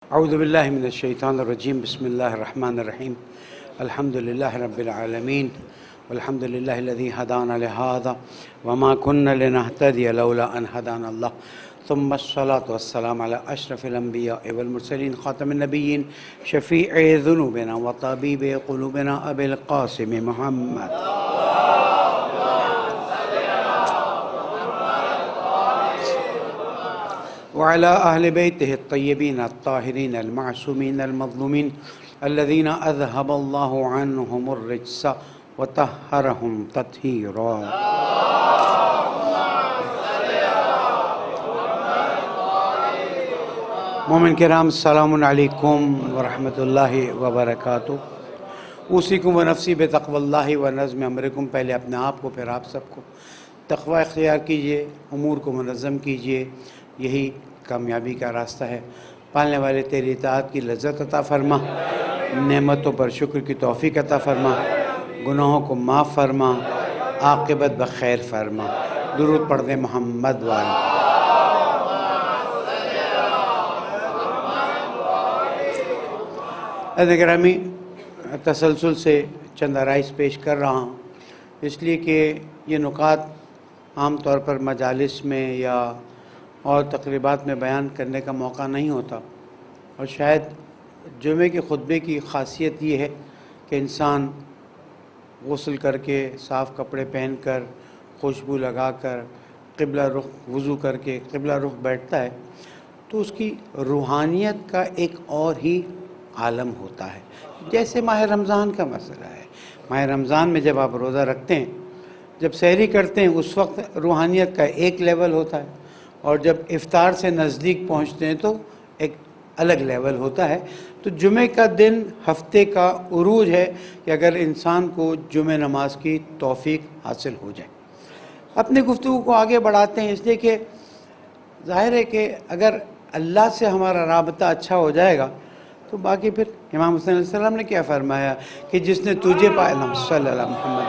اعوذ باللہ من الشیطان الرجیم بسم اللہ الرحمن الرحیم الحمد للہ رب العالمین والحمد للہ الذی ہدانا لہذا وما كنا لنہتدی لولا ان ہدانا اللہ ثم الصلاة والسلام علی اشرف الانبیاء والمرسلین خاتم النبیین شفیع ذنوبنا وطبیب قلوبنا ابی القاسم محمد وعلى أهل بيته الطيبين الطاهرين المعصومين المظلومين الذين أذهب الله عنهم الرجس وطهرهم تطهيرا. مومن کرام السلام علیکم ورحمۃ اللہ وبرکاتہ. اوصیکم ونفسی بتقوی اللہ ونظم امرکم. پہلے اپنے آپ کو پھر آپ سب کو تقوی اختیار کیجئے، امور کو منظم کیجئے، یہی کامیابی کا راستہ ہے. پالنے والے تیری اطاعت کی لذت عطا فرما، نعمتوں پر شکر کی توفیق عطا فرما، گناہوں کو معاف فرما، عاقبت بخیر فرما. درود پڑھ دیں محمد والے. عزیز گرامی، تسلسل سے چند آرائز پیش کر رہا ہوں، اس لیے کہ یہ نکات عام طور پر مجالس میں یا اور تقریبات میں بیان کرنے کا موقع نہیں ہوتا، اور شاید جمعے کے خطبے کی خاصیت یہ ہے کہ انسان غسل کر کے صاف کپڑے پہن کر خوشبو لگا کر قبلہ رخ وضو کر کے قبلہ رخ بیٹھتا ہے تو اس کی روحانیت کا ایک اور ہی عالم ہوتا ہے. جیسے ماہ رمضان کا مسئلہ ہے، ماہ رمضان میں جب آپ روزہ رکھتے ہیں، جب سحری کرتے ہیں، اس وقت روحانیت کا ایک لیول ہوتا ہے، اور جب افطار سے نزدیک پہنچتے ہیں تو ایک الگ لیول ہوتا ہے. تو جمعہ کا دن ہفتے کا عروج ہے کہ اگر انسان کو جمعہ نماز کی توفیق حاصل ہو جائے. اپنی گفتگو کو آگے بڑھاتے ہیں، اس لیے کہ ظاہر ہے کہ اگر اللہ سے ہمارا رابطہ اچھا ہو جائے گا تو باقی پھر امام حسین علیہ السلام نے کیا فرمایا کہ جس نے تجھے پایا، صلی اللہ محمد،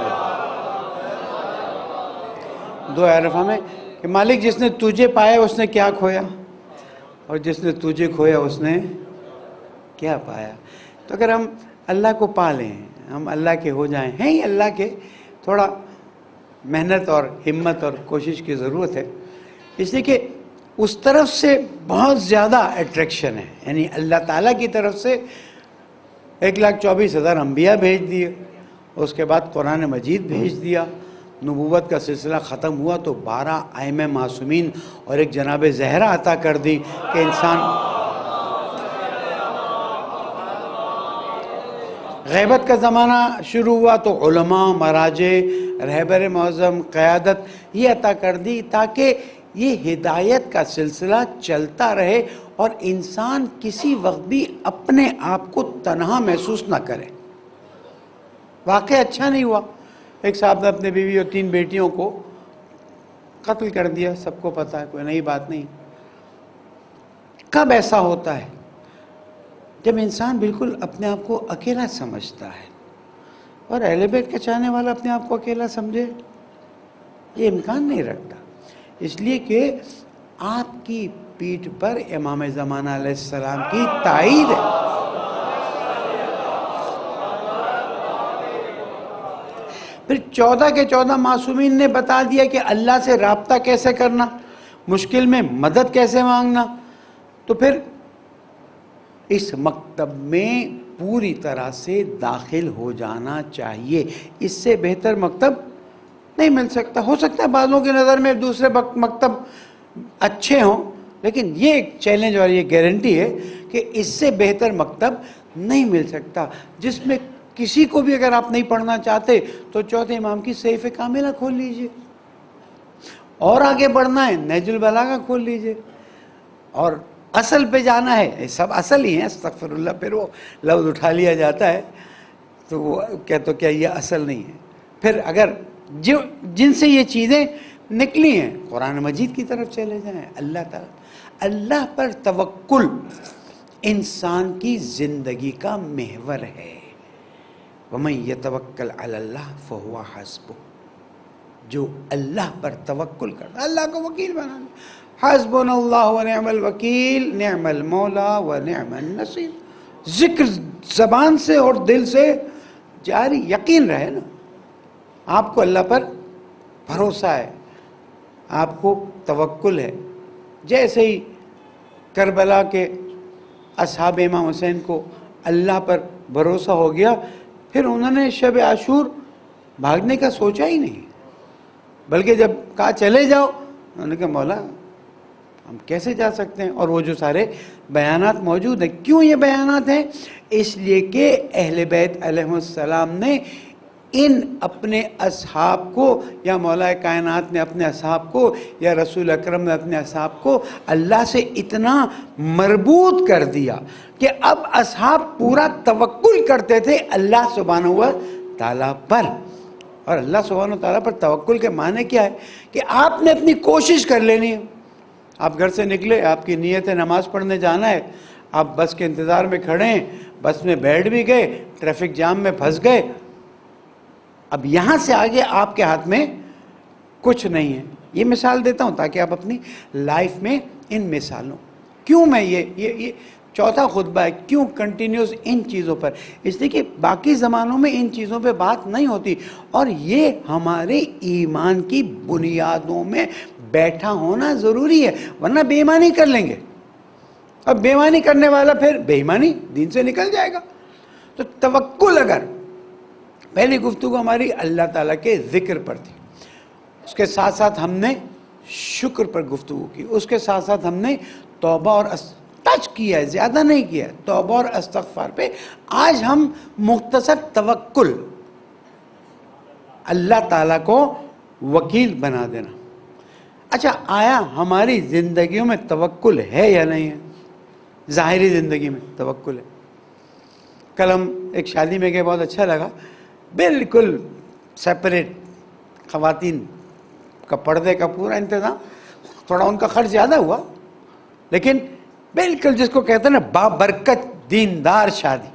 دو عرف ہمیں کہ مالک جس نے تجھے پایا اس نے کیا کھویا، اور جس نے تجھے کھویا اس نے کیا پایا. تو اگر ہم اللہ کو پا لیں، ہم اللہ کے ہو جائیں، ہیں ہی اللہ کے، تھوڑا محنت اور ہمت اور کوشش کی ضرورت ہے، اس لیے کہ اس طرف سے بہت زیادہ اٹریکشن ہے. یعنی اللہ تعالیٰ کی طرف سے 1,24,000 انبیاء بھیج دیے، اس کے بعد قرآن مجید بھیج دیا، نبوت کا سلسلہ ختم ہوا تو 12 ائمہ معصومین اور ایک جناب زہرا عطا کر دی کہ انسان غیبت کا زمانہ شروع ہوا تو علماء، مراجع، رہبر معظم، قیادت یہ عطا کر دی تاکہ یہ ہدایت کا سلسلہ چلتا رہے اور انسان کسی وقت بھی اپنے آپ کو تنہا محسوس نہ کرے. واقعہ اچھا نہیں ہوا. ایک صاحب نے اپنے بیوی اور 3 بیٹیوں کو قتل کر دیا، سب کو پتہ ہے، کوئی نئی بات نہیں. کب ایسا ہوتا ہے؟ جب انسان بالکل اپنے آپ کو اکیلا سمجھتا ہے. اور اہل بیت کا چاہنے والا اپنے آپ کو اکیلا سمجھے، یہ امکان نہیں رکھتا. اس لیے کہ آپ کی پیٹھ پر امام زمانہ علیہ السلام کی تائید ہے. پھر 14 کے 14 معصومین نے بتا دیا کہ اللہ سے رابطہ کیسے کرنا، مشکل میں مدد کیسے مانگنا. تو پھر اس مکتب میں پوری طرح سے داخل ہو جانا چاہیے. اس سے بہتر مکتب نہیں مل سکتا. ہو سکتا ہے بعضوں کی نظر میں دوسرے مکتب اچھے ہوں، لیکن یہ ایک چیلنج اور یہ گارنٹی ہے کہ اس سے بہتر مکتب نہیں مل سکتا، جس میں کسی کو بھی اگر آپ نہیں پڑھنا چاہتے تو چوتھے امام کی صحیفہ کاملہ کھول لیجئے، اور آگے بڑھنا ہے نہج البلاغہ کھول لیجئے، اور اصل پہ جانا ہے. یہ سب اصل ہی ہیں، استغفر اللہ. پھر وہ لفظ اٹھا لیا جاتا ہے تو وہ کیا یہ اصل نہیں ہے. پھر اگر جن سے یہ چیزیں نکلی ہیں قرآن مجید کی طرف چلے جائیں. اللہ پر توکل انسان کی زندگی کا محور ہے. وَمَن يَتَوَكَّلْ عَلَى اللَّهِ فَهُوَ حَسْبُهُ. جو اللہ پر توکل کرتا، اللہ کو وکیل بنا لے. حسبنا اللہ و نعم الوکیل، نعم المولا و نعم النصیر. ذکر زبان سے اور دل سے جاری، یقین رہے نا. آپ کو اللہ پر بھروسہ ہے، آپ کو توکل ہے. جیسے ہی کربلا کے اصحاب امام حسین کو اللہ پر بھروسہ ہو گیا، پھر انہوں نے شب عاشور بھاگنے کا سوچا ہی نہیں، بلکہ جب کہا چلے جاؤ، انہوں نے کہا مولا ہم کیسے جا سکتے ہیں. اور وہ جو سارے بیانات موجود ہیں. کیوں یہ بیانات ہیں؟ اس لیے کہ اہل بیت علیہ السلام نے ان اپنے اصحاب کو، یا مولا کائنات نے اپنے اصحاب کو، یا رسول اکرم نے اپنے اصحاب کو اللہ سے اتنا مربوط کر دیا کہ اب اصحاب پورا توکل کرتے تھے اللہ سبحانہ و تعالیٰ پر. اور اللہ سبحانہ و تعالیٰ پر توکل کے معنی کیا ہے؟ کہ آپ نے اپنی کوشش کر لینی ہے. آپ گھر سے نکلے، آپ کی نیت ہے نماز پڑھنے جانا ہے، آپ بس کے انتظار میں کھڑے ہیں، بس میں بیٹھ بھی گئے، ٹریفک جام میں پھنس گئے. اب یہاں سے آگے آپ کے ہاتھ میں کچھ نہیں ہے. یہ مثال دیتا ہوں تاکہ آپ اپنی لائف میں ان مثالوں، کیوں میں یہ چوتھا خطبہ ہے، کیوں کنٹینیوس ان چیزوں پر؟ اس لیے کہ باقی زمانوں میں ان چیزوں پہ بات نہیں ہوتی، اور یہ ہمارے ایمان کی بنیادوں میں بیٹھا ہونا ضروری ہے، ورنہ بے ایمانی کر لیں گے. اب بے ایمانی کرنے والا پھر بے ایمانی دین سے نکل جائے گا. تو توکل، اگر پہلی گفتگو ہماری اللہ تعالیٰ کے ذکر پر تھی، اس کے ساتھ ساتھ ہم نے شکر پر گفتگو کی، اس کے ساتھ ساتھ ہم نے توبہ اور ٹچ کیا ہے، زیادہ نہیں کیا ہے، توبہ اور استغفار پہ. آج ہم مختصر توکل، اللہ تعالیٰ کو وکیل بنا دینا. اچھا، آیا ہماری زندگیوں میں توکل ہے یا نہیں ہے؟ ظاہری زندگی میں توکل ہے. کل ہم ایک شادی میں گئے، بہت اچھا لگا. بالکل سیپریٹ، خواتین کا پردے کا پورا انتظام. تھوڑا ان کا خرچ زیادہ ہوا، لیکن بالکل جس کو کہتے ہیں نا بابرکت دیندار شادی.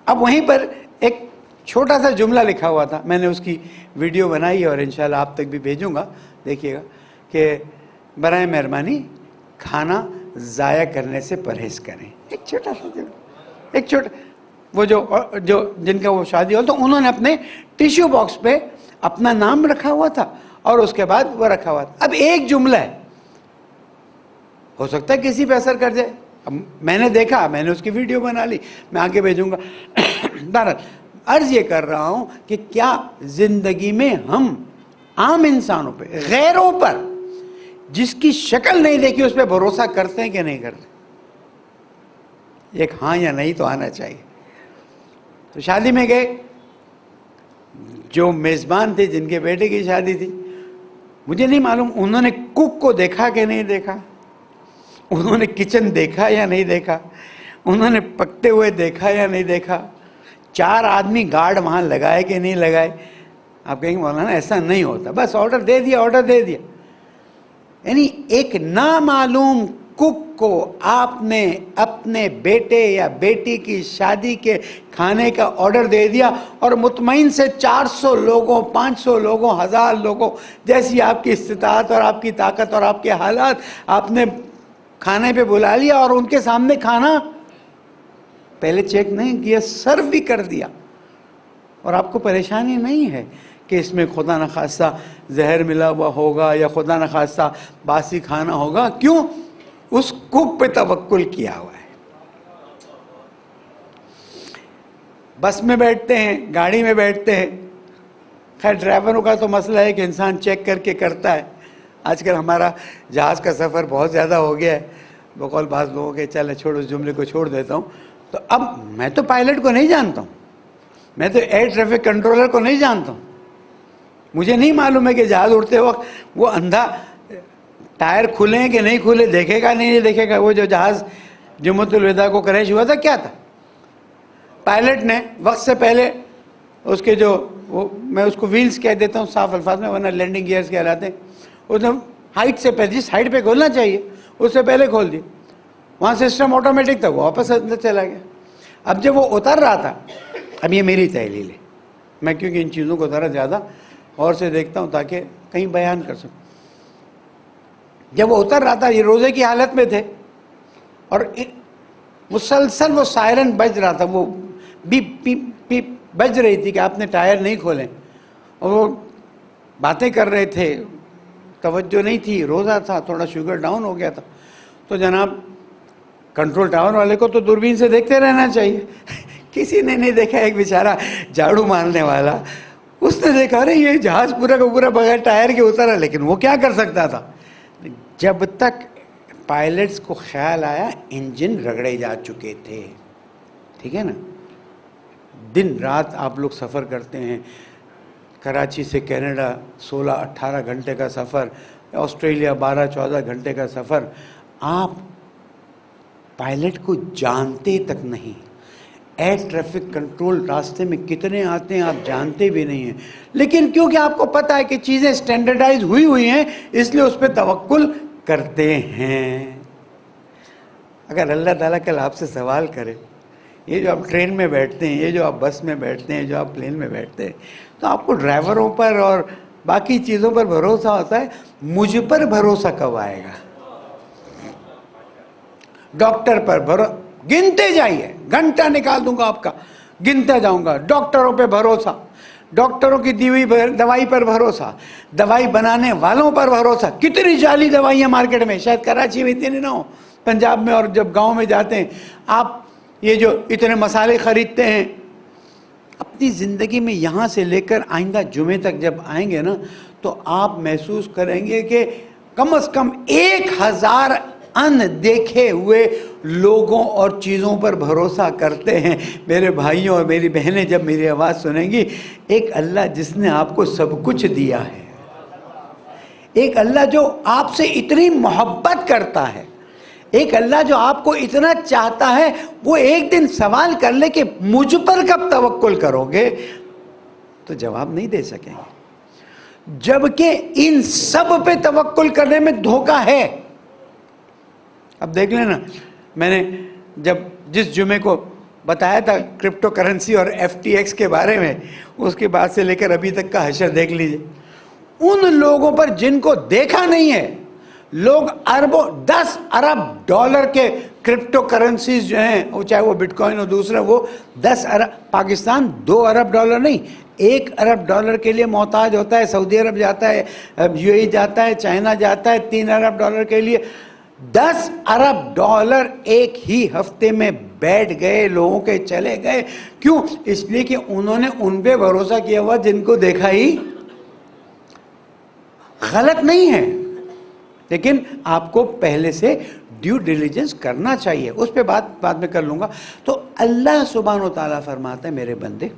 اب وہیں پر ایک چھوٹا سا جملہ لکھا ہوا تھا، میں نے اس کی ویڈیو بنائی ہے اور انشاءاللہ آپ تک بھی بھیجوں گا، دیکھیے گا. کہ برائے مہربانی کھانا ضائع کرنے سے پرہیز کریں. ایک چھوٹا سا جملہ، ایک چھوٹا، وہ جو جن کا وہ شادی ہو تو انہوں نے اپنے ٹیشو باکس پہ اپنا نام رکھا ہوا تھا اور اس کے بعد وہ رکھا ہوا تھا. اب ایک جملہ ہے، ہو سکتا ہے کسی پہ اثر کر جائے. اب میں نے دیکھا، میں نے اس کی ویڈیو بنا لی، میں آگے بھیجوں گا. بہرحال عرض یہ کر رہا ہوں کہ کیا زندگی میں ہم عام انسانوں پہ، غیروں پر، جس کی شکل نہیں دیکھی اس پہ بھروسہ کرتے ہیں کہ نہیں کرتے؟ ایک ہاں یا نہیں تو آنا چاہیے. تو شادی میں گئے، جو میزبان تھے جن کے بیٹے کی شادی تھی، مجھے نہیں معلوم انہوں نے کک کو دیکھا کہ نہیں دیکھا، انہوں نے کچن دیکھا یا نہیں دیکھا، انہوں نے پکتے ہوئے دیکھا یا نہیں دیکھا، 4 آدمی گارڈ وہاں لگائے کہ نہیں لگائے. آپ کہیں گے مولانا ایسا نہیں ہوتا، بس آرڈر دے دیا. یعنی ایک نامعلوم کک کو آپ نے اپنے بیٹے یا بیٹی کی شادی کے کھانے کا آرڈر دے دیا، اور مطمئن سے 400 لوگوں، 500 لوگوں، 1000 لوگوں، جیسی آپ کی استطاعت اور آپ کی طاقت اور آپ کے حالات، آپ نے کھانے پہ بلا لیا اور ان کے سامنے کھانا پہلے چیک نہیں کیا، سرو بھی کر دیا. اور آپ کو پریشانی نہیں ہے کہ اس میں خدا نخواستہ زہر ملا ہوا ہوگا یا خدا نخواستہ باسی کھانا ہوگا. کیوں؟ اس کک پہ توکل کیا ہوا ہے. بس میں بیٹھتے ہیں، گاڑی میں بیٹھتے ہیں، خیر ڈرائیوروں کا تو مسئلہ ہے کہ انسان چیک کر کے کرتا ہے. آج کل ہمارا جہاز کا سفر بہت زیادہ ہو گیا ہے، بقول بعض لوگوں کے چلے چھوڑ، اس جملے کو چھوڑ دیتا ہوں. تو اب میں تو پائلٹ کو نہیں جانتا ہوں، میں تو ایئر ٹریفک کنٹرولر کو نہیں جانتا ہوں. مجھے نہیں معلوم ہے کہ جہاز اڑتے وقت وہ اندھا ٹائر کھلے ہیں کہ نہیں کھلے، دیکھے گا نہیں دیکھے گا. وہ جو جہاز جمعۃ الوداع کو کریش ہوا تھا، کیا تھا؟ پائلٹ نے وقت سے پہلے اس کے وہ میں اس کو ویلز کہہ دیتا ہوں صاف الفاظ میں، ورنہ لینڈنگ گیئرز کہلاتے ہیں. اس نے ہائٹ سے پہلے، جس ہائٹ پہ کھولنا چاہیے اس سے پہلے کھول دی. وہاں سسٹم آٹومیٹک تھا، وہ واپس اندر چلا گیا. اب جب وہ اتر رہا تھا، اب یہ میری تحلیل ہے، میں کیونکہ ان چیزوں کو ذرا زیادہ اور سے دیکھتا ہوں تاکہ کہیں بیان کر سکوں. جب وہ اتر رہا تھا یہ روزے کی حالت میں تھے اور مسلسل وہ سائرن بج رہا تھا, وہ بیپ بیپ بیپ بج رہی تھی کہ آپ نے ٹائر نہیں کھولیں, اور وہ باتیں کر رہے تھے, توجہ نہیں تھی, روزہ تھا, تھوڑا شوگر ڈاؤن ہو گیا تھا. تو جناب کنٹرول ٹاور والے کو تو دوربین سے دیکھتے رہنا چاہیے. کسی نے نہیں دیکھا, ایک بیچارہ جھاڑو مارنے والا, اس نے دیکھا ارے یہ جہاز پورا کا پورا بغیر ٹائر کے اترا, لیکن وہ کیا کر سکتا تھا. جب تک پائلٹس کو خیال آیا انجن رگڑے جا چکے تھے. ٹھیک ہے نا, دن رات آپ لوگ سفر کرتے ہیں, کراچی سے کینیڈا 16-18 گھنٹے کا سفر, آسٹریلیا 12-14 گھنٹے کا سفر, آپ پائلٹ کو جانتے تک نہیں. ایئر ٹریفک کنٹرول راستے میں کتنے آتے ہیں آپ جانتے بھی نہیں ہیں, لیکن کیونکہ آپ کو پتہ ہے کہ چیزیں سٹینڈرڈائز ہوئی ہیں اس لیے اس پہ توکل کرتے ہیں. اگر اللہ تعالیٰ کل آپ سے سوال کرے, یہ جو آپ ٹرین میں بیٹھتے ہیں, یہ جو آپ بس میں بیٹھتے ہیں, جو آپ پلین میں بیٹھتے ہیں, تو آپ کو ڈرائیوروں پر اور باقی چیزوں پر بھروسہ ہوتا ہے, مجھ پر بھروسہ کب آئے گا؟ ڈاکٹر پر بھروسہ, گنتے جائیے, گھنٹہ نکال دوں گا آپ کا, گنتا جاؤں گا. ڈاکٹروں پہ بھروسہ, ڈاکٹروں کی دی ہوئی دوائی پر بھروسہ, دوائی بنانے والوں پر بھروسہ. کتنی جعلی دوائیاں مارکیٹ میں, شاید کراچی میں اتنی نہ ہو, پنجاب میں, اور جب گاؤں میں جاتے ہیں آپ یہ جو اتنے مسالے خریدتے ہیں, اپنی زندگی میں یہاں سے لے کر آئندہ جمعے تک جب آئیں گے نا تو آپ محسوس کریں گے کہ کم از کم 1000 ان دیکھے ہوئے لوگوں اور چیزوں پر بھروسہ کرتے ہیں. میرے بھائیوں اور میری بہنیں جب میری آواز سنیں گی, ایک اللہ جس نے آپ کو سب کچھ دیا ہے, ایک اللہ جو آپ سے اتنی محبت کرتا ہے, ایک اللہ جو آپ کو اتنا چاہتا ہے, وہ ایک دن سوال کر لے کہ مجھ پر کب توکل کرو گے, تو جواب نہیں دے سکیں گے. جبکہ ان سب پہ توکل کرنے میں دھوکہ ہے. اب دیکھ لینا, میں نے جب جس جمعے کو بتایا تھا کرپٹو کرنسی اور FTX کے بارے میں, اس کے بعد سے لے کر ابھی تک کا حشر دیکھ لیجئے. ان لوگوں پر جن کو دیکھا نہیں ہے, لوگ اربوں 10 ارب ڈالر کے کرپٹو کرنسیز جو ہیں, وہ چاہے وہ بٹ کوائن ہو دوسرا, وہ 10 ارب, پاکستان 2 ارب ڈالر نہیں 1 ارب ڈالر کے لیے محتاج ہوتا ہے. سعودی عرب جاتا ہے, UAE جاتا ہے, چائنا جاتا ہے 3 ارب ڈالر کے لیے. 10 ارب ڈالر ایک ہی ہفتے میں بیٹھ گئے لوگوں کے, چلے گئے. کیوں؟ اس لیے کہ انہوں نے ان پہ بھروسہ کیا ہوا جن کو دیکھا ہی. غلط نہیں ہے, لیکن آپ کو پہلے سے ڈیو ڈیلیجنس کرنا چاہیے. اس پہ بات بعد میں کر لوں گا. تو اللہ سبحانہ و تعالیٰ فرماتا ہے میرے بندے,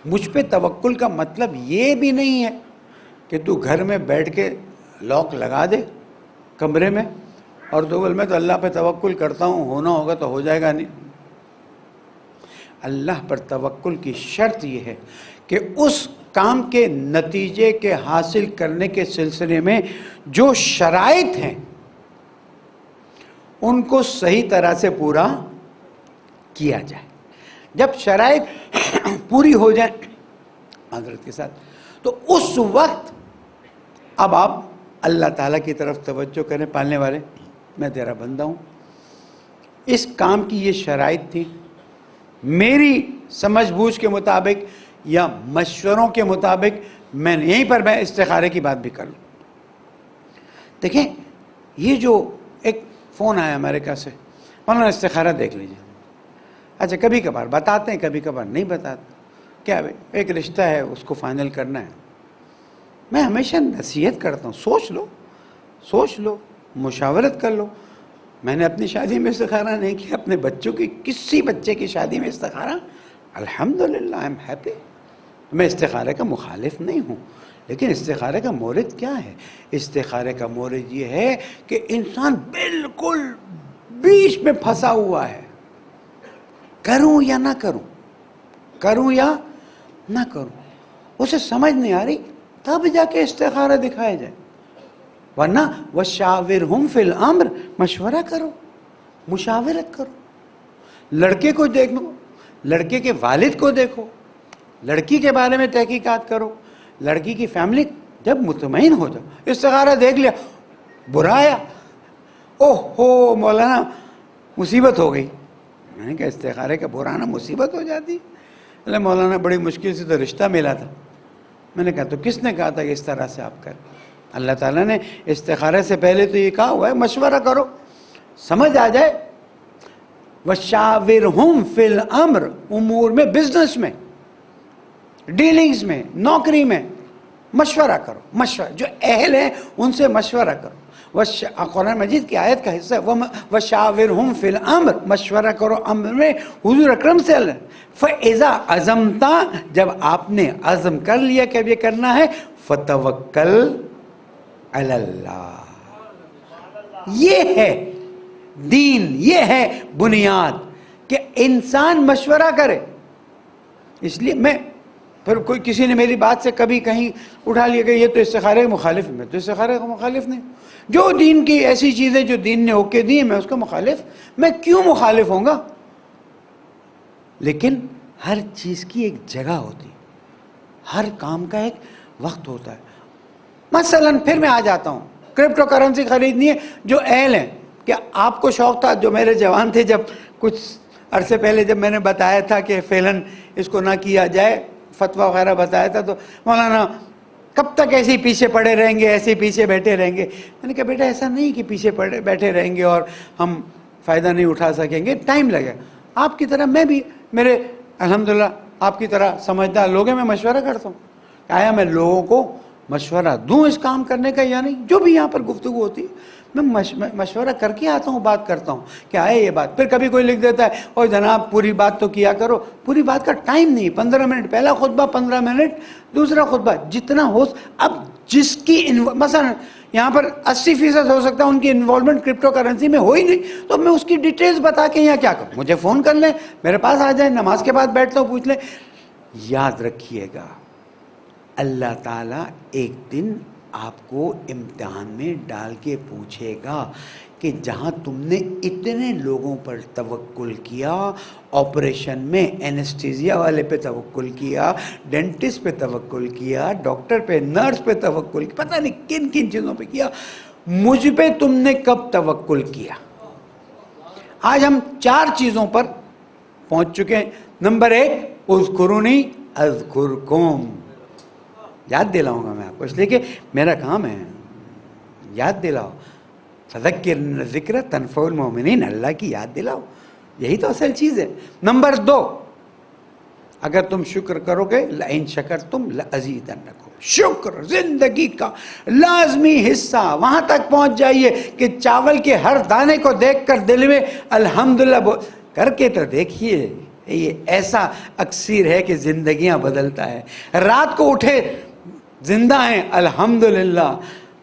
مجھ پہ توکل کا مطلب یہ بھی نہیں ہے کہ تو گھر میں بیٹھ کے لاک لگا دے کمرے میں اور تو بول میں تو اللہ پہ توکل کرتا ہوں, ہونا ہوگا تو ہو جائے گا. نہیں, اللہ پر توکل کی شرط یہ ہے کہ اس کام کے نتیجے کے حاصل کرنے کے سلسلے میں جو شرائط ہیں ان کو صحیح طرح سے پورا کیا جائے. جب شرائط پوری ہو جائیں حضرت کے ساتھ, تو اس وقت اب آپ اللہ تعالیٰ کی طرف توجہ کریں. پالنے والے, میں تیرا بندہ ہوں, اس کام کی یہ شرائط تھی, میری سمجھ بوجھ کے مطابق یا مشوروں کے مطابق میں یہیں پر میں استخارے کی بات بھی کر لوں. دیکھیں, یہ جو ایک فون آیا امریکہ سے, مولانا استخارہ دیکھ لیجیے. اچھا, کبھی کبھار بتاتے ہیں, کبھی کبھار نہیں بتاتے. کیا بھائی, ایک رشتہ ہے, اس کو فائنل کرنا ہے. میں ہمیشہ نصیحت کرتا ہوں, سوچ لو, مشاورت کر لو. میں نے اپنی شادی میں استخارہ نہیں کیا, اپنے بچوں کی کسی بچے کی شادی میں استخارہ. الحمدللہ, آئی ایم ہیپی. میں استخارے کا مخالف نہیں ہوں, لیکن استخارے کا مورد کیا ہے؟ استخارے کا مورد یہ ہے کہ انسان بالکل بیچ میں پھنسا ہوا ہے, کروں یا نہ کروں, کروں یا نہ کروں, اسے سمجھ نہیں آ رہی, تب جا کے استخارہ دکھایا جائے. ورنہ وَشَاوِرْهُمْ فِي الْأَمْرِ, مشورہ کرو, مشاورت کرو. لڑکے کو دیکھو, لڑکے کے والد کو دیکھو, لڑکی کے بارے میں تحقیقات کرو, لڑکی کی فیملی, جب مطمئن ہو جاؤ. استخارہ دیکھ لیا, برا آیا، اوہ ہو مولانا مصیبت ہو گئی. میں نے کہا استخارے کا برا آنا مصیبت ہو جاتی؟ اللہ مولانا بڑی مشکل سے تو رشتہ ملا تھا. میں نے کہا تو کس نے کہا تھا کہ اس طرح سے آپ کریں؟ اللہ تعالیٰ نے استخارے سے پہلے تو یہ کہا ہوا ہے مشورہ کرو، سمجھ آ جائے. وَشَاوِرْهُمْ فِي الْأَمْرِ، امور میں، بزنس میں، ڈیلنگز میں، نوکری میں مشورہ کرو. مشورہ، جو اہل ہیں ان سے مشورہ کرو. قرآن مجید کی آیت کا حصہ ہے وَشَاوِرْهُمْ فِي الْأَمْرِ، مشورہ کرو امر میں. حضور اکرم صلی اللہ علیہ وسلم فَإِذَا عَزَمْتَ، جب آپ نے عزم کر لیا کہ اب یہ کرنا ہے، فَتَوَكَّلْ عَلَى اللَّهِ. یہ ہے دین، یہ ہے بنیاد کہ انسان مشورہ کرے. اس لیے میں پھر کوئی کسی نے میری بات سے کبھی کہیں اٹھا لیا کہ یہ تو استخارے کے مخالف ہے. میں تو استخارے کا مخالف نہیں. جو دین کی ایسی چیزیں جو دین نے اوکے دی میں اس کا مخالف، میں کیوں مخالف ہوں گا؟ لیکن ہر چیز کی ایک جگہ ہوتی، ہر کام کا ایک وقت ہوتا ہے. مثلا پھر میں آ جاتا ہوں، کرپٹو کرنسی خریدنی ہے. جو اہل ہیں، کہ آپ کو شوق تھا، جو میرے جوان تھے، جب کچھ عرصے پہلے جب میں نے بتایا تھا کہ فعلاً اس کو نہ کیا جائے، فتویٰ وغیرہ بتایا تھا، تو مولانا کب تک ایسے ہی پیچھے پڑے رہیں گے، ایسے ہی پیچھے بیٹھے رہیں گے؟ میں نے کہا بیٹا ایسا نہیں کہ پیچھے بیٹھے رہیں گے اور ہم فائدہ نہیں اٹھا سکیں گے، ٹائم لگے. آپ کی طرح میں بھی، میرے الحمدللہ آپ کی طرح سمجھدار لوگ ہیں، میں مشورہ کرتا ہوں. آیا میں لوگوں کو مشورہ دوں اس کام کرنے کا یا نہیں؟ جو بھی یہاں پر گفتگو ہوتی ہے میں مشورہ کر کے آتا ہوں، بات کرتا ہوں کہ آئے یہ بات. پھر کبھی کوئی لکھ دیتا ہے اور جناب پوری بات تو کیا کرو. پوری بات کا ٹائم نہیں، 15 منٹ پہلا خطبہ، 15 منٹ دوسرا خطبہ، جتنا ہو. اب جس کی مثلا یہاں پر 80% ہو سکتا ہے ان کی انوالومنٹ کرپٹو کرنسی میں ہو ہی نہیں، تو میں اس کی ڈیٹیلز بتا کے یہاں کیا کروں؟ مجھے فون کر لیں، میرے پاس آ جائیں، نماز کے بعد بیٹھتا ہوں، پوچھ لیں. یاد رکھیے گا اللہ تعالیٰ ایک دن آپ کو امتحان میں ڈال کے پوچھے گا کہ جہاں تم نے اتنے لوگوں پر توکل کیا، آپریشن میں اینسٹیزیا والے پہ توکل کیا، ڈینٹسٹ پہ توکل کیا، ڈاکٹر پہ، نرس پہ توکل کیا، پتہ نہیں کن کن چیزوں پہ کیا، مجھ پہ تم نے کب توکل کیا؟ آج ہم 4 چیزوں پر پہنچ چکے ہیں. نمبر 1، اذکرونی اذکرکم. یاد دلاؤں گا میں آپ کو، اس لیے کہ میرا کام ہے یاد دلاؤ. فذکر ذکر تنفع المؤمنین، اللہ کی یاد دلاؤ، یہی تو اصل چیز ہے. نمبر 2، اگر تم شکر کرو گے لئن شکرتم لازیدنکم. شکر زندگی کا لازمی حصہ. وہاں تک پہنچ جائیے کہ چاول کے ہر دانے کو دیکھ کر دل میں الحمدللہ کر کے تو دیکھیے. یہ ایسا اکسیر ہے کہ زندگیاں بدلتا ہے. رات کو اٹھے زندہ ہیں الحمدللہ،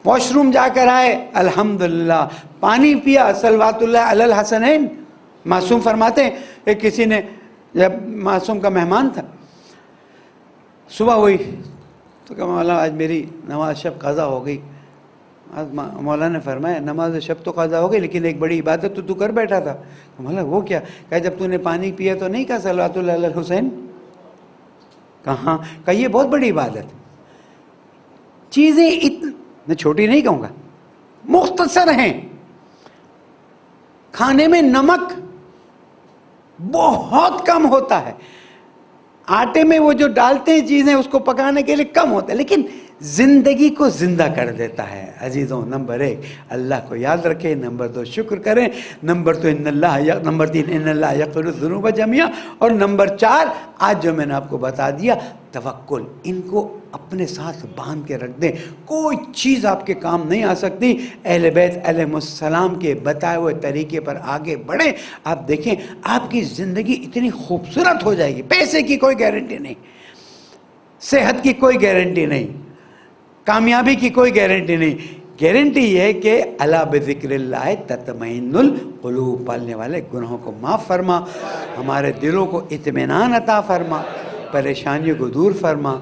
واش روم جا کر آئے الحمدللہ، پانی پیا صلوات اللہ علی الحسنین. معصوم فرماتے ہیں کہ کسی نے، جب معصوم کا مہمان تھا، صبح ہوئی تو کہا مولانا آج میری نماز شب قضا ہو گئی. مولانا نے فرمایا نماز شب تو قضا ہو گئی لیکن ایک بڑی عبادت تو کر بیٹھا تھا. مولانا وہ کیا؟ کہا جب تو نے پانی پیا تو نہیں کہا صلوات اللہ علی الحسین؟ کہاں؟ کہا یہ بہت بڑی عبادت. چیزیں میں چھوٹی نہیں کہوں گا، مختصر ہیں. کھانے میں نمک بہت کم ہوتا ہے، آٹے میں وہ جو ڈالتے ہیں چیزیں اس کو پکانے کے لیے کم ہوتا ہے، لیکن زندگی کو زندہ کر دیتا ہے. عزیزوں، نمبر 1 اللہ کو یاد رکھیں، نمبر 2 شکر کریں، نمبر 3 ان اللہ یغفر الذنوب جميعا، اور نمبر 4 آج جو میں نے آپ کو بتا دیا توکل. ان کو اپنے ساتھ باندھ کے رکھ دیں. کوئی چیز آپ کے کام نہیں آ سکتی. اہل بیت علیہ السلام کے بتائے ہوئے طریقے پر آگے بڑھیں. آپ دیکھیں آپ کی زندگی اتنی خوبصورت ہو جائے گی. پیسے کی کوئی گارنٹی نہیں، صحت کی کوئی گارنٹی نہیں، کامیابی کی کوئی گارنٹی نہیں. گارنٹی یہ ہے کہ الا بذکر اللہ تطمئن القلوب. پالنے والے گناہوں کو معاف فرما، ہمارے دلوں کو اطمینان عطا فرما، پریشانیوں کو دور فرما،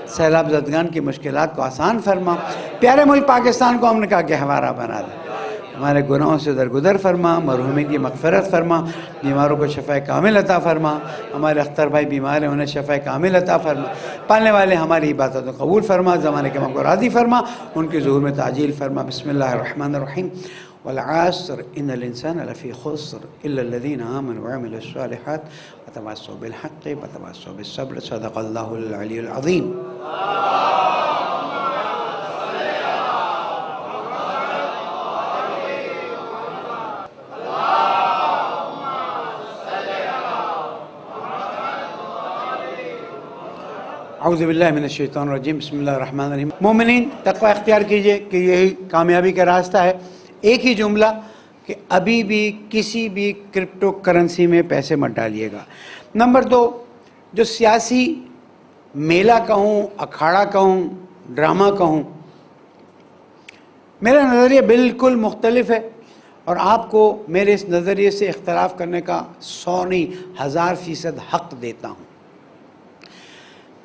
سیلاب زدگان کی مشکلات کو آسان فرما. پیارے ملک پاکستان کو ہم نے کہا کہ ہمارا بنا دے. ہمارے گناہوں سے درگزر فرما، مرحومین کی مغفرت فرما، بیماروں کو شفا کامل عطا فرما، ہمارے اختر بھائی بیمار ہیں انہیں شفا کامل عطا فرما، پالنے والے ہماری عبادتوں قبول فرما، زمانے کے کو راضی فرما، ان کے ظہور میں تعجیل فرما۔ بسم اللہ الرحمن الرحیم۔ والعصر ان الانسان لفی خسر الا الذین آمنوا وعملوا الصالحات وتواصوا بالحق وتواصوا بالصبر، صدق اللہ العلی العظیم۔ اعوذ باللہ من الشیطان الرجیم، بسم اللہ الرحمن الرحیم۔ مومنین تقوی اختیار کیجئے کہ یہی کامیابی کا راستہ ہے۔ ایک ہی جملہ کہ ابھی بھی کسی بھی کرپٹو کرنسی میں پیسے مت ڈالیے گا۔ نمبر 2، جو سیاسی میلہ کہوں، اکھاڑا کہوں، ڈرامہ کہوں، میرا نظریہ بالکل مختلف ہے اور آپ کو میرے اس نظریے سے اختلاف کرنے کا 100 نہیں 1000% حق دیتا ہوں۔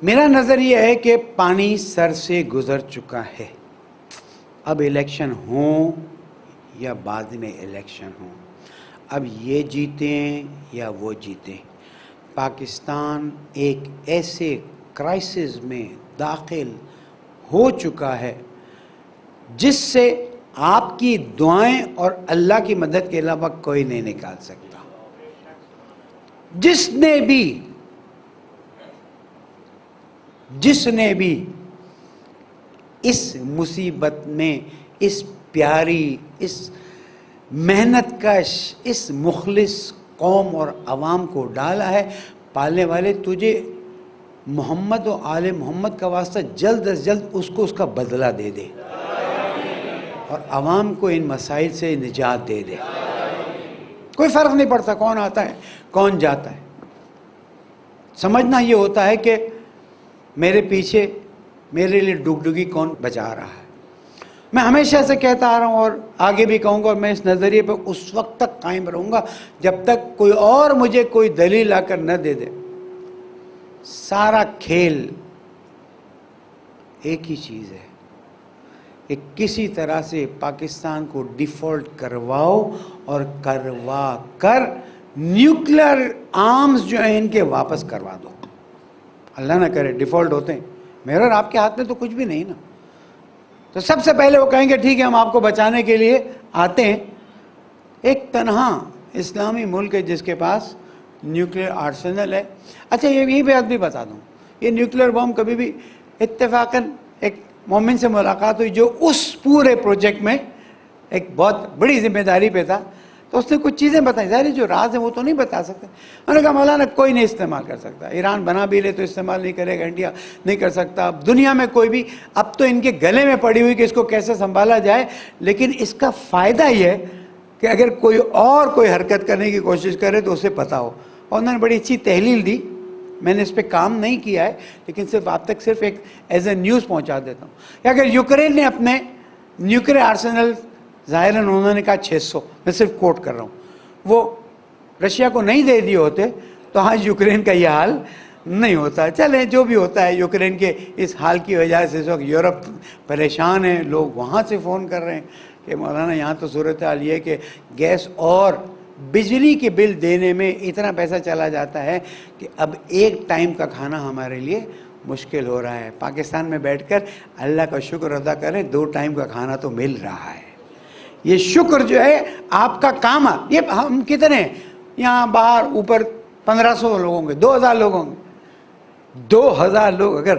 میرا نظریہ ہے کہ پانی سر سے گزر چکا ہے، اب الیکشن ہوں یا بعد میں الیکشن ہوں، اب یہ جیتیں یا وہ جیتیں، پاکستان ایک ایسے کرائسس میں داخل ہو چکا ہے جس سے آپ کی دعائیں اور اللہ کی مدد کے علاوہ کوئی نہیں نکال سکتا۔ جس نے بھی اس مصیبت میں اس پیاری، اس محنت کش، اس مخلص قوم اور عوام کو ڈالا ہے، پالنے والے تجھے محمد و آل محمد کا واسطہ جلد از جلد اس کو اس کا بدلہ دے دے اور عوام کو ان مسائل سے نجات دے دے۔ کوئی فرق نہیں پڑتا کون آتا ہے کون جاتا ہے، سمجھنا یہ ہوتا ہے کہ میرے پیچھے میرے لیے ڈگڈگی کون بجا رہا ہے۔ میں ہمیشہ سے کہتا آ رہا ہوں اور آگے بھی کہوں گا، اور میں اس نظریے پہ اس وقت تک قائم رہوں گا جب تک کوئی اور مجھے کوئی دلیل لا کر نہ دے دے۔ سارا کھیل ایک ہی چیز ہے کہ کسی طرح سے پاکستان کو ڈیفالٹ کرواؤ اور کروا کر نیوکلیر آرمز جو ہیں ان کے واپس کروا دو۔ اللہ نہ کرے ڈیفالٹ ہوتے ہیں، میرا اور آپ کے ہاتھ میں تو کچھ بھی نہیں نا۔ تو سب سے پہلے وہ کہیں گے ٹھیک ہے ہم آپ کو بچانے کے لیے آتے ہیں۔ ایک تنہا اسلامی ملک ہے جس کے پاس نیوکلیر آرسنل ہے۔ اچھا یہی بات بھی بتا دوں، یہ نیوکلیر بم کبھی بھی اتفاقاً ایک مومن سے ملاقات ہوئی جو اس پورے پروجیکٹ میں ایک بہت بڑی ذمہ داری پہ تھا، تو اس نے کچھ چیزیں بتائیں، ظاہر جو راز ہیں وہ تو نہیں بتا سکتے۔ انہوں نے کہا مولانا کوئی نہیں استعمال کر سکتا، ایران بنا بھی لے تو استعمال نہیں کرے گا، انڈیا نہیں کر سکتا، اب دنیا میں کوئی بھی، اب تو ان کے گلے میں پڑی ہوئی کہ اس کو کیسے سنبھالا جائے، لیکن اس کا فائدہ یہ ہے کہ اگر کوئی حرکت کرنے کی کوشش کرے تو اسے پتہ ہو۔ اور انہوں نے بڑی اچھی تحلیل دی، میں نے اس پہ کام نہیں کیا ہے لیکن صرف آپ تک صرف ایک ایز اے نیوز پہنچا دیتا ہوں کہ اگر یوکرین نے اپنے نیوکلیر آرسنل، ظاہراً انہوں نے کہا 600، میں صرف کوٹ کر رہا ہوں، وہ رشیا کو نہیں دے دیے ہوتے تو آج یوکرین کا یہ حال نہیں ہوتا۔ چلیں جو بھی ہوتا ہے، یوکرین کے اس حال کی وجہ سے اس وقت یورپ پریشان ہے، لوگ وہاں سے فون کر رہے ہیں کہ مولانا یہاں تو صورتحال یہ ہے کہ گیس اور بجلی کے بل دینے میں اتنا پیسہ چلا جاتا ہے کہ اب ایک ٹائم کا کھانا ہمارے لیے مشکل ہو رہا ہے۔ پاکستان میں بیٹھ کر اللہ کا شکر ادا کریں، 2 ٹائم کا کھانا تو مل رہا ہے۔ یہ شکر جو ہے آپ کا کام ہے۔ یہ ہم کتنے یہاں باہر اوپر 1500 لوگ ہوں گے، 2000 لوگ ہوں گے، 2000 لوگ اگر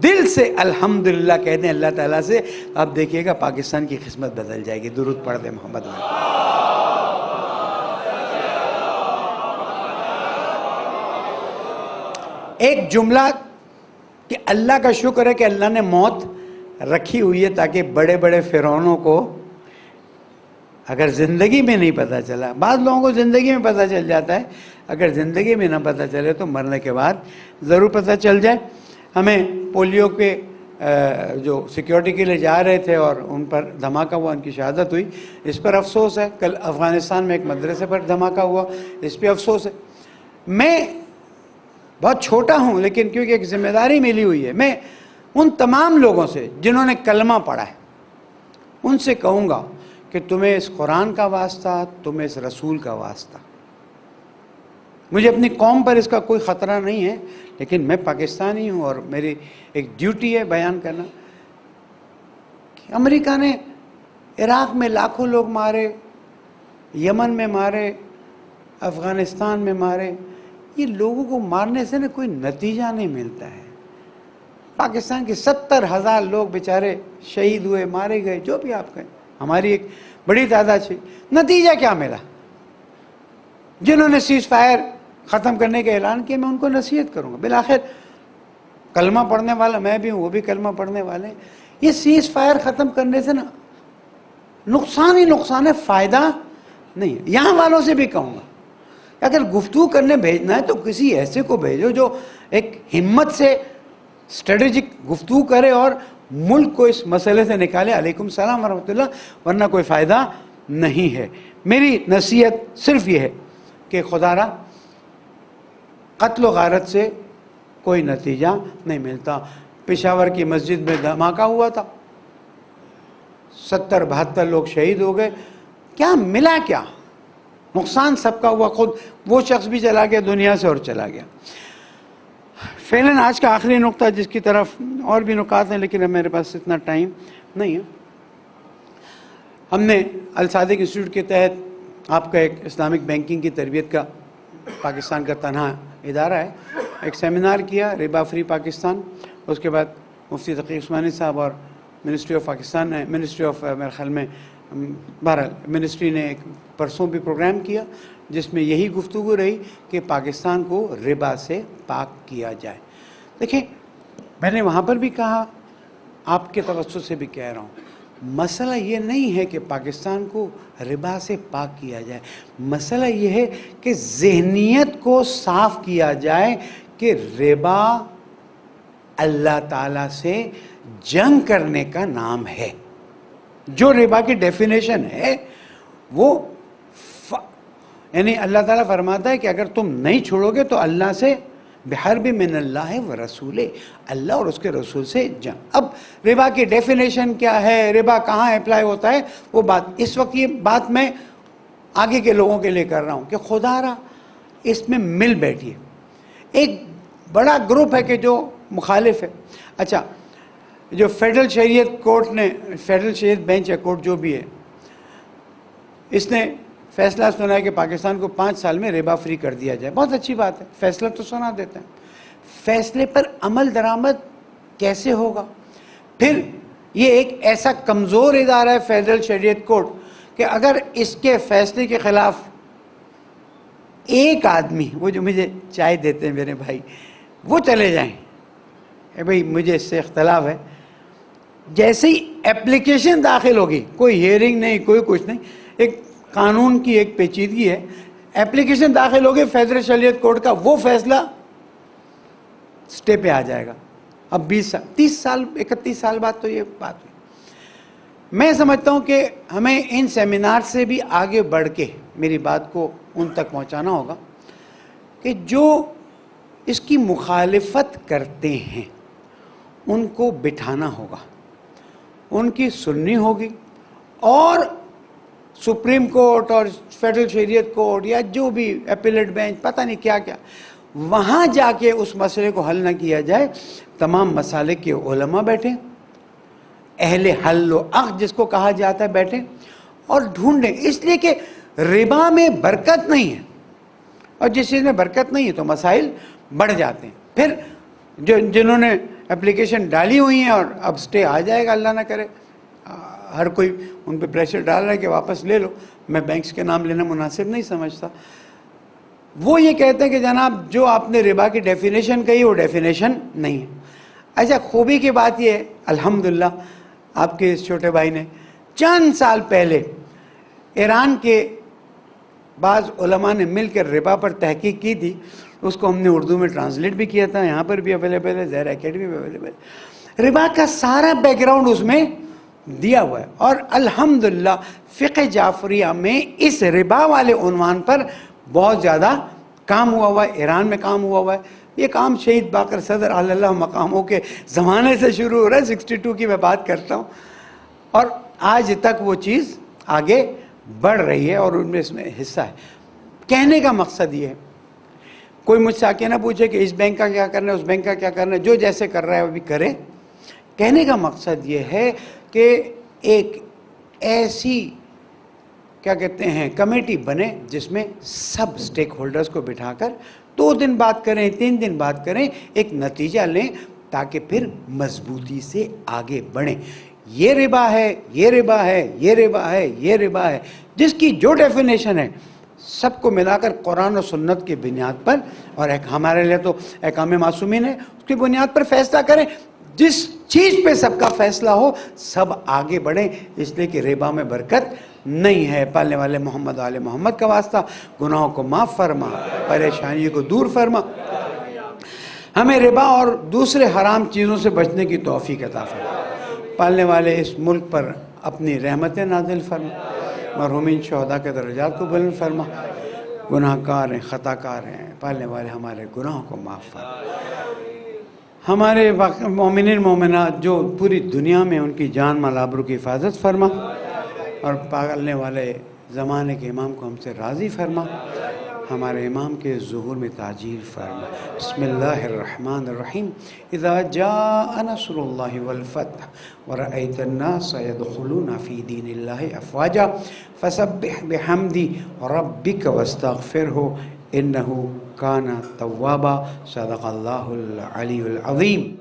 دل سے الحمدللہ کہتے ہیں اللہ تعالیٰ سے، آپ دیکھیے گا پاکستان کی قسمت بدل جائے گی۔ درود پڑھ دیں محمد والے۔ ایک جملہ کہ اللہ کا شکر ہے کہ اللہ نے موت رکھی ہوئی ہے تاکہ بڑے بڑے فرعونوں کو اگر زندگی میں نہیں پتہ چلا، بعض لوگوں کو زندگی میں پتہ چل جاتا ہے، اگر زندگی میں نہ پتہ چلے تو مرنے کے بعد ضرور پتہ چل جائے۔ ہمیں پولیو کے جو سیکیورٹی کے لیے جا رہے تھے اور ان پر دھماکہ ہوا، ان کی شہادت ہوئی، اس پر افسوس ہے۔ کل افغانستان میں ایک مدرسے پر دھماکہ ہوا، اس پہ افسوس ہے۔ میں بہت چھوٹا ہوں لیکن کیونکہ ایک ذمہ داری ملی ہوئی ہے، میں ان تمام لوگوں سے جنہوں نے کلمہ پڑھا ہے ان سے کہوں گا کہ کہ تمہیں اس قرآن کا واسطہ، تمہیں اس رسول کا واسطہ. مجھے اپنی قوم پر اس کا کوئی خطرہ نہیں ہے، لیکن میں پاکستانی ہوں اور میری ایک ڈیوٹی ہے بیان کرنا کہ امریکہ نے عراق میں لاکھوں لوگ مارے، یمن میں مارے، افغانستان میں مارے. یہ لوگوں کو مارنے سے نا کوئی نتیجہ نہیں ملتا ہے. پاکستان کے 70,000 لوگ بیچارے شہید ہوئے، مارے گئے، جو بھی آپ کہیں، ہماری ایک بڑی تعداد سے نتیجہ کیا ملا؟ جنہوں نے سیز فائر ختم کرنے کا اعلان کیا، میں ان کو نصیحت کروں گا. بالآخر کلمہ پڑھنے والا میں بھی ہوں، وہ بھی کلمہ پڑھنے والے ہیں. یہ سیز فائر ختم کرنے سے نا نقصان ہی نقصان ہے، فائدہ نہیں ہے. یہاں والوں سے بھی کہوں گا کہ اگر گفتگو کرنے بھیجنا ہے تو کسی ایسے کو بھیجو جو ایک ہمت سے اسٹریٹجک گفتگو کرے اور ملک کو اس مسئلے سے نکالے. علیکم السلام ورحمۃ اللہ. ورنہ کوئی فائدہ نہیں ہے. میری نصیحت صرف یہ ہے کہ خدا را قتل و غارت سے کوئی نتیجہ نہیں ملتا. پشاور کی مسجد میں دھماکہ ہوا تھا، 70-72 لوگ شہید ہو گئے. کیا ملا؟ کیا نقصان سب کا ہوا. خود وہ شخص بھی چلا گیا دنیا سے اور چلا گیا. فعلاً آج کا آخری نقطہ، جس کی طرف اور بھی نکات ہیں لیکن اب میرے پاس اتنا ٹائم نہیں ہے. ہم نے الصادق انسٹیٹیوٹ کے تحت آپ کا ایک اسلامک بینکنگ کی تربیت کا پاکستان کا تنہا ادارہ ہے، ایک سیمینار کیا، ربا فری پاکستان. اس کے بعد مفتی تقی عثمانی صاحب اور منسٹری آف پاکستان نے، منسٹری آف میرے خیال میں بہرحال منسٹری نے ایک پرسوں بھی پروگرام کیا جس میں یہی گفتگو رہی کہ پاکستان کو ربا سے پاک کیا جائے. دیکھیں، میں نے وہاں پر بھی کہا، آپ کے توسط سے بھی کہہ رہا ہوں، مسئلہ یہ نہیں ہے کہ پاکستان کو ربا سے پاک کیا جائے. مسئلہ یہ ہے کہ ذہنیت کو صاف کیا جائے کہ ربا اللہ تعالیٰ سے جنگ کرنے کا نام ہے. جو ربا کی ڈیفینیشن ہے وہ یعنی اللہ تعالیٰ فرماتا ہے کہ اگر تم نہیں چھوڑو گے تو اللہ سے بحرب من اللہ و رسول، اللہ اور اس کے رسول سے جنگ. اب ربا کی ڈیفینیشن کیا ہے، ربا کہاں اپلائی ہوتا ہے، وہ بات اس وقت یہ بات میں آگے کے لوگوں کے لیے کر رہا ہوں کہ خدا را اس میں مل بیٹھیے. ایک بڑا گروپ ہے کہ جو مخالف ہے. اچھا، جو فیڈرل شریعت کورٹ نے، فیڈرل شریعت بینچ ہے، کورٹ جو بھی ہے، اس نے فیصلہ سنا ہے کہ پاکستان کو 5 سال میں ربا فری کر دیا جائے. بہت اچھی بات ہے، فیصلہ تو سنا دیتے ہیں. فیصلے پر عمل درآمد کیسے ہوگا؟ پھر یہ ایک ایسا کمزور ادارہ ہے فیڈرل شریعت کورٹ کہ اگر اس کے فیصلے کے خلاف ایک آدمی، وہ جو مجھے چائے دیتے ہیں میرے بھائی، وہ چلے جائیں کہ بھئی مجھے اس سے اختلاف ہے، جیسے ہی اپلیکیشن داخل ہوگی، کوئی ہیئرنگ نہیں، کوئی کچھ نہیں، ایک قانون کی ایک پیچیدگی ہے، اپلیکیشن داخل ہوگی فیڈرل شریعت کورٹ کا، وہ فیصلہ سٹے پہ آ جائے گا. اب 20 سال 30 سال 31 سال بعد تو یہ بات ہوئی. میں سمجھتا ہوں کہ ہمیں ان سیمینار سے بھی آگے بڑھ کے میری بات کو ان تک پہنچانا ہوگا کہ جو اس کی مخالفت کرتے ہیں ان کو بٹھانا ہوگا، ان کی سننی ہوگی، اور سپریم کورٹ اور فیڈرل شریعت کورٹ یا جو بھی اپیلیٹ بینچ، پتہ نہیں کیا کیا، وہاں جا کے اس مسئلے کو حل نہ کیا جائے. تمام مسالے کے علماء بیٹھیں، اہل حل و عقد جس کو کہا جاتا ہے بیٹھیں اور ڈھونڈیں. اس لیے کہ ربا میں برکت نہیں ہے، اور جس چیز میں برکت نہیں ہے تو مسائل بڑھ جاتے ہیں. پھر جنہوں نے اپلیکیشن ڈالی ہوئی ہیں اور اب سٹے آ جائے گا، اللہ نہ کرے، ہر کوئی ان پہ پریشر ڈال رہا ہے کہ واپس لے لو. میں بینکس کے نام لینا مناسب نہیں سمجھتا. وہ یہ کہتے ہیں کہ جناب جو آپ نے ربا کی ڈیفینیشن کہی وہ ڈیفینیشن نہیں ہے. اچھا، خوبی کی بات یہ ہے الحمدللہ آپ کے اس چھوٹے بھائی نے چند سال پہلے ایران کے بعض علماء نے مل کر ربا پر تحقیق کی تھی. اس کو ہم نے اردو میں ٹرانسلیٹ بھی کیا تھا، یہاں پر بھی اویلیبل ہے، زہرا اکیڈمی میں اویلیبل ہے. ربا کا سارا بیک گراؤنڈ اس میں دیا ہوا ہے، اور الحمدللہ فقہ جعفریہ میں اس ربا والے عنوان پر بہت زیادہ کام ہوا ہے. ایران میں کام ہوا ہے. یہ کام شہید باقر صدر علی اللہ مقاموں کے زمانے سے شروع ہو رہا ہے. 62 کی میں بات کرتا ہوں، اور آج تک وہ چیز آگے بڑھ رہی ہے اور ان میں اس میں حصہ ہے۔ کہنے کا مقصد یہ ہے، کوئی مجھ سے آ کے نہ پوچھے کہ اس بینک کا کیا کرنا ہے، اس بینک کا کیا کرنا ہے، جو جیسے کر رہا ہے وہ بھی کرے۔ کہنے کا مقصد یہ ہے کہ ایک ایسی کیا کہتے ہیں کمیٹی بنے جس میں سب سٹیک ہولڈرز کو بٹھا کر 2 دن بات کریں، 3 دن بات کریں، ایک نتیجہ لیں تاکہ پھر مضبوطی سے آگے بڑھیں۔ یہ ربا ہے، یہ ربا ہے، یہ ربا ہے، یہ ربا ہے، جس کی جو ڈیفینیشن ہے سب کو ملا کر قرآن و سنت کی بنیاد پر، اور ایک ہمارے لیے تو احکام معصومین ہے، اس کی بنیاد پر فیصلہ کریں۔ جس چیز پہ سب کا فیصلہ ہو سب آگے بڑھیں، اس لیے کہ ربا میں برکت نہیں ہے۔ پالنے والے محمد آل محمد کا واسطہ، گناہوں کو معاف فرما، پریشانی کو دور فرما، ہمیں ربا اور دوسرے حرام چیزوں سے بچنے کی توفیق عطا فرما۔ پالنے والے اس ملک پر اپنی رحمتیں نازل فرما، مرحومین شہداء کے درجات کو بلند فرما، گناہ کار ہیں، خطا کار ہیں، پالنے والے ہمارے گناہوں کو معاف فرما۔ ہمارے مومنین مومنات جو پوری دنیا میں ان کی جان مال آبرو کی حفاظت فرما، اور پالنے والے زمانے کے امام کو ہم سے راضی فرما، ہمارے امام کے ظہور میں تاجیل فرما۔ بسم اللہ الرحمن الرحیم۔ اذا جاء نصر اللہ والفتح ورأیت الناس يدخلون فی دین اللہ افواجا فسبح بحمد ربک واستغفرہ انہ کان توابا۔ صدق اللہ العلی العظیم۔